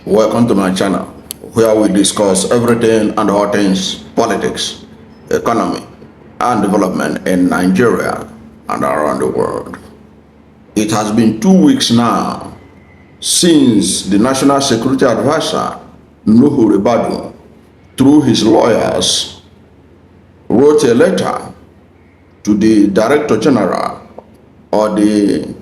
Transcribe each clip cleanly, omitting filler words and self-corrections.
Welcome to my channel, where we discuss everything and all things politics, economy, and development in Nigeria and around the world. It has been 2 weeks now since the National Security Advisor, Nuhu Ribadu, through his lawyers, wrote a letter to the Director General or the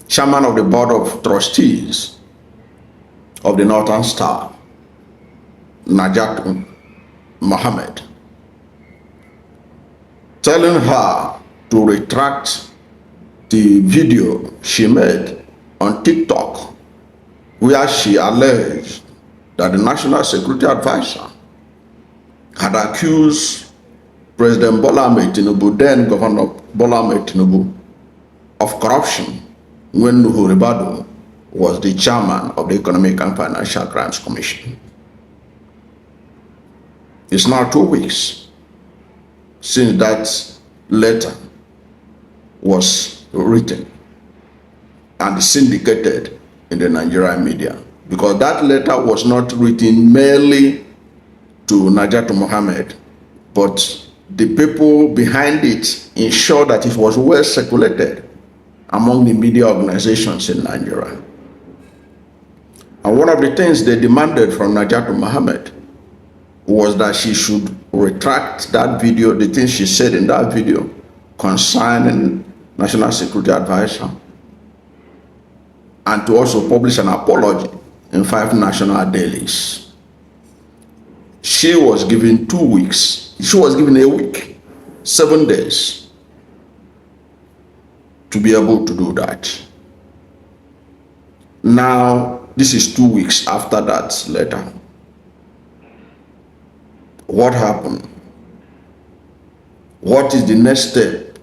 Chairman of the Board of Trustees of the Northern Star, Naja'atu Mohammed, telling her to retract the video she made on TikTok where she alleged that the National Security Advisor had accused President Bola Ahmed Tinubu, then Governor Bola Ahmed Tinubu, of corruption when Nuhu Ribadu was the chairman of the Economic and Financial Crimes Commission. It's now 2 weeks since that letter was written and syndicated in the Nigerian media, because that letter was not written merely to Naja'atu Mohammed, but the people behind it ensured that it was well circulated among the media organizations in Nigeria. And one of the things they demanded from Naja'atu Mohammed was that she should retract that video, the things she said in that video concerning National Security Advisor, and to also publish an apology in 5 national dailies. She was given 2 weeks. She was given a week, 7 days, to be able to do that. Now, this is 2 weeks after that letter. What happened? What is the next step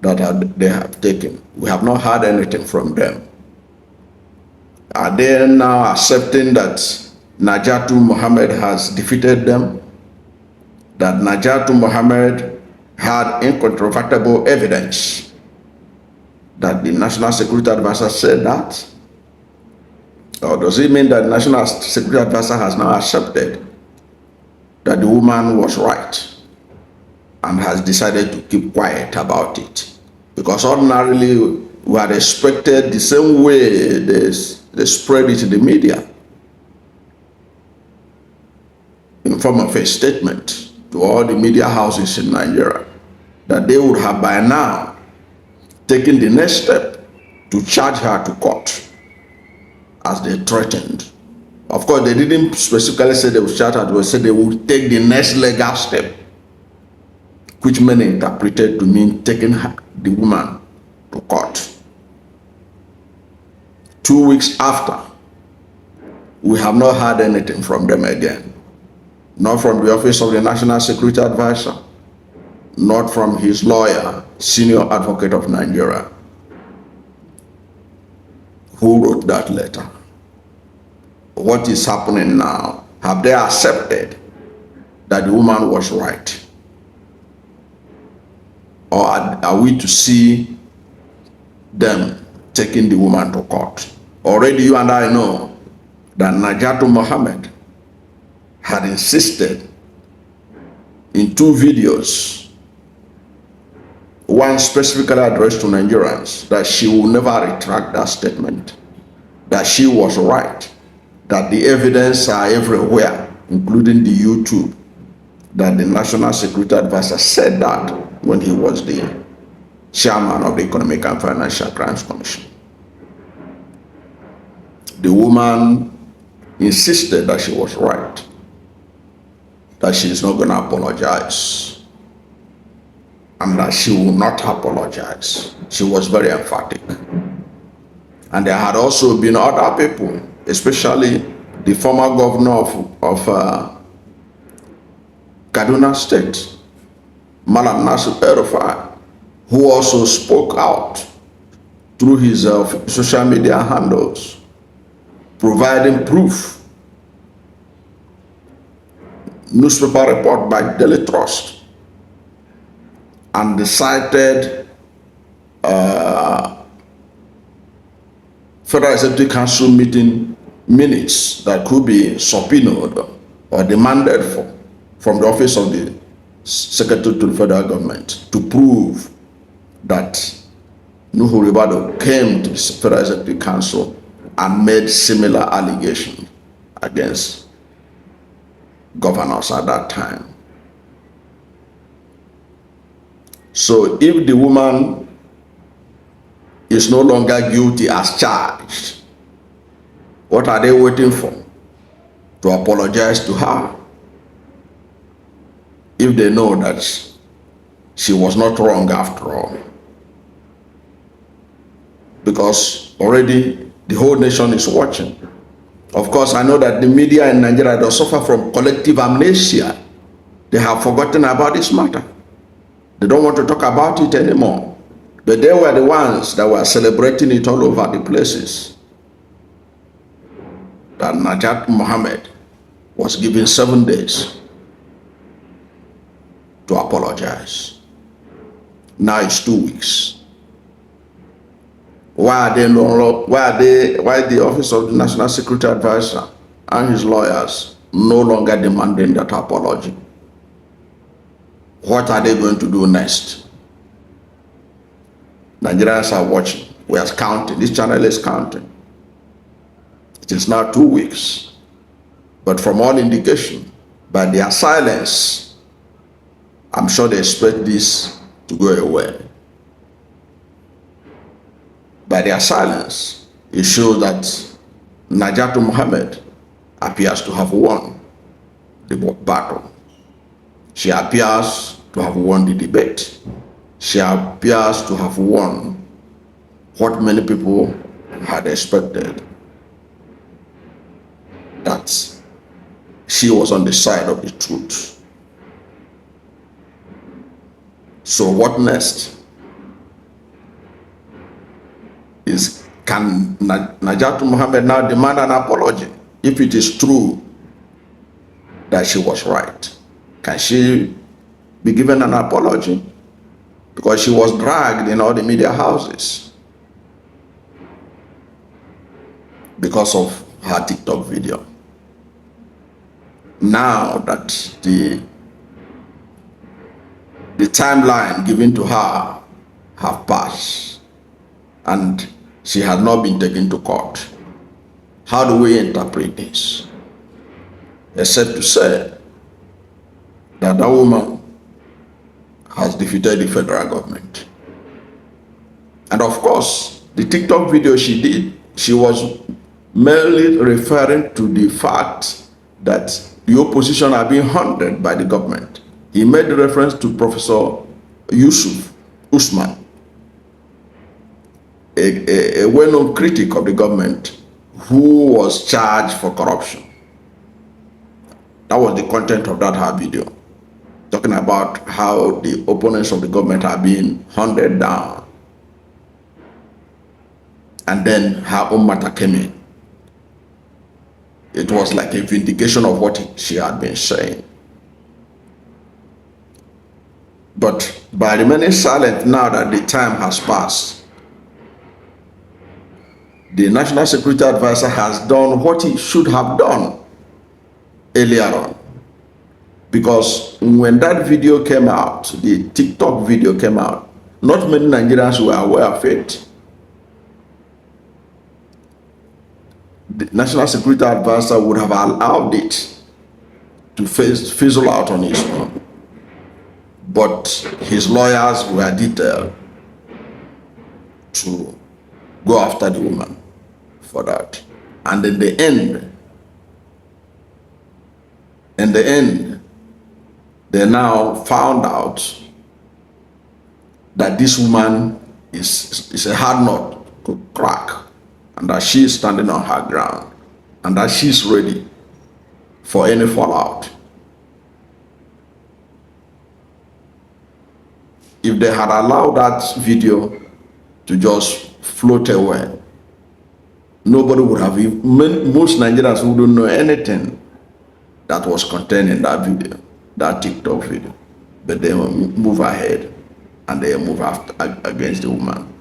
that they have taken? We have not heard anything from them. Are they now accepting that Naja'atu Mohammed has defeated them? That Naja'atu Mohammed had incontrovertible evidence that the National Security Advisor said that? Or does it mean that the National Security Advisor has now accepted that the woman was right and has decided to keep quiet about it? Because ordinarily we had expected the same way they spread it in the media in form of a statement to all the media houses in Nigeria, that they would have by now taken the next step to charge her to court as they threatened. Of course, they didn't specifically say they would charge her, they said they would take the next legal step, which many interpreted to mean taking the woman to court. 2 weeks after, we have not heard anything from them again. Not from the Office of the National Security Advisor, not from his lawyer, Senior Advocate of Nigeria, who wrote that letter. What is happening now? Have they accepted that the woman was right? Or are we to see them taking the woman to court? Already you and I know that Naja'atu Mohammed had insisted in 2 videos, one specifically addressed to Nigerians, that she will never retract that statement, that she was right, that the evidence are everywhere, including the YouTube, that the National Security Advisor said that when he was the chairman of the Economic and Financial Crimes Commission. The woman insisted that she was right, that she is not going to apologize, and that she will not apologize. She was very emphatic. And there had also been other people, especially the former governor of Kaduna State, Malam Nasir El-Rufai, who also spoke out through his social media handles, providing proof. Newspaper report by Daily Trust, and the cited Federal Executive Council meeting minutes that could be subpoenaed or demanded from the office of the Secretary to the federal government to prove that Nuhu Ribadu came to the Federal Executive Council and made similar allegations against governors at that time. So if the woman is no longer guilty as charged, what are they waiting for? To apologize to her? If they know that she was not wrong after all. Because already the whole nation is watching. Of course, I know that the media in Nigeria does suffer from collective amnesia. They have forgotten about this matter. They don't want to talk about it anymore. But they were the ones that were celebrating it all over the places. That Naja'atu Mohammed was given 7 days to apologize. Now it's 2 weeks. Why the office of the National Security Advisor and his lawyers no longer demanding that apology? What are they going to do next? Nigerians are watching. We are counting. This channel is counting. It is now 2 weeks. But from all indication, by their silence, I'm sure they expect this to go away. By their silence, it shows that Naja'atu Mohammed appears to have won the battle. She appears to have won the debate. She appears to have won what many people had expected, that she was on the side of the truth. So what next? Can Naja'atu Mohammed now demand an apology if it is true that she was right? Can she be given an apology? Because she was dragged in all the media houses because of her TikTok video. Now that the timeline given to her have passed and she has not been taken to court, how do we interpret this? Except to say that that woman has defeated the federal government. And of course, the TikTok video she did, she was merely referring to the fact that the opposition are being hunted by the government. He made reference to Professor Yusuf Usman, a well-known critic of the government who was charged for corruption. That was the content of that her video, talking about how the opponents of the government are being hunted down. And then her own matter came in. It was like a vindication of what she had been saying. But by remaining silent now that the time has passed, the National Security Advisor has done what he should have done earlier on. Because when that video came out, the TikTok video came out, not many Nigerians were aware of it. The National Security Advisor would have allowed it to fizzle out on his own. But his lawyers were detailed to go after the woman for that. And in the end, they now found out that this woman is a hard nut to crack, and that she is standing on her ground, and that she's ready for any fallout. If they had allowed that video to just float away, nobody would have, most Nigerians wouldn't know anything that was contained in that video, that TikTok video. But they move ahead and they move against the woman.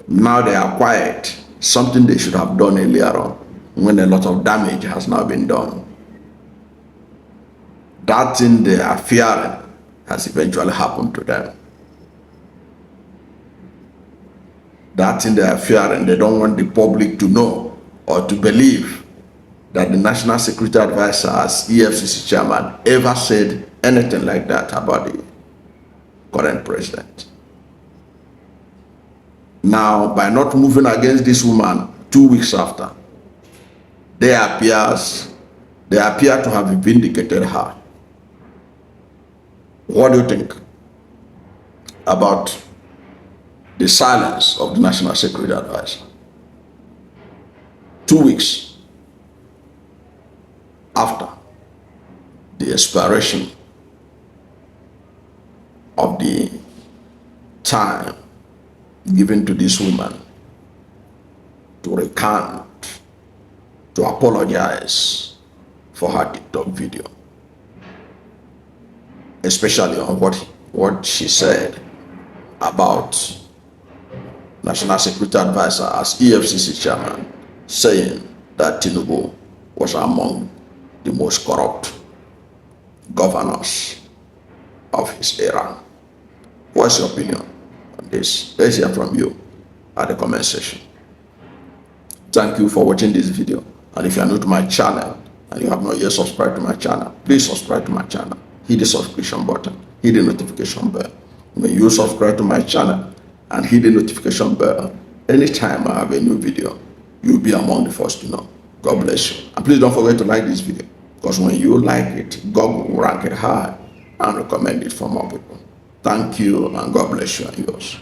Now they are quiet, something they should have done earlier on. when a lot of damage has now been done. That thing they are fearing has eventually happened to them. That thing they are fearing, they don't want the public to know or to believe that the National Security Advisor as EFCC chairman ever said anything like that about the current president. Now, by not moving against this woman 2 weeks after, they appear to have vindicated her. What do you think about the silence of the National Security Advisor? 2 weeks after the expiration of the time given to this woman to recant, to apologize for her TikTok video, especially on what she said about National Security Advisor as EFCC chairman, saying that Tinubu was among the most corrupt governors of his era. What's your opinion on this? Let's hear from you at the comment section. Thank you for watching this video. And if you are new to my channel and you have not yet subscribed to my channel, please subscribe to my channel. Hit the subscription button, hit the notification bell. When you subscribe to my channel and hit the notification bell, anytime I have a new video, you'll be among the first to know. God bless you. And please don't forget to like this video, because when you like it, God will rank it high and recommend it for more people. Thank you, and God bless you and yours.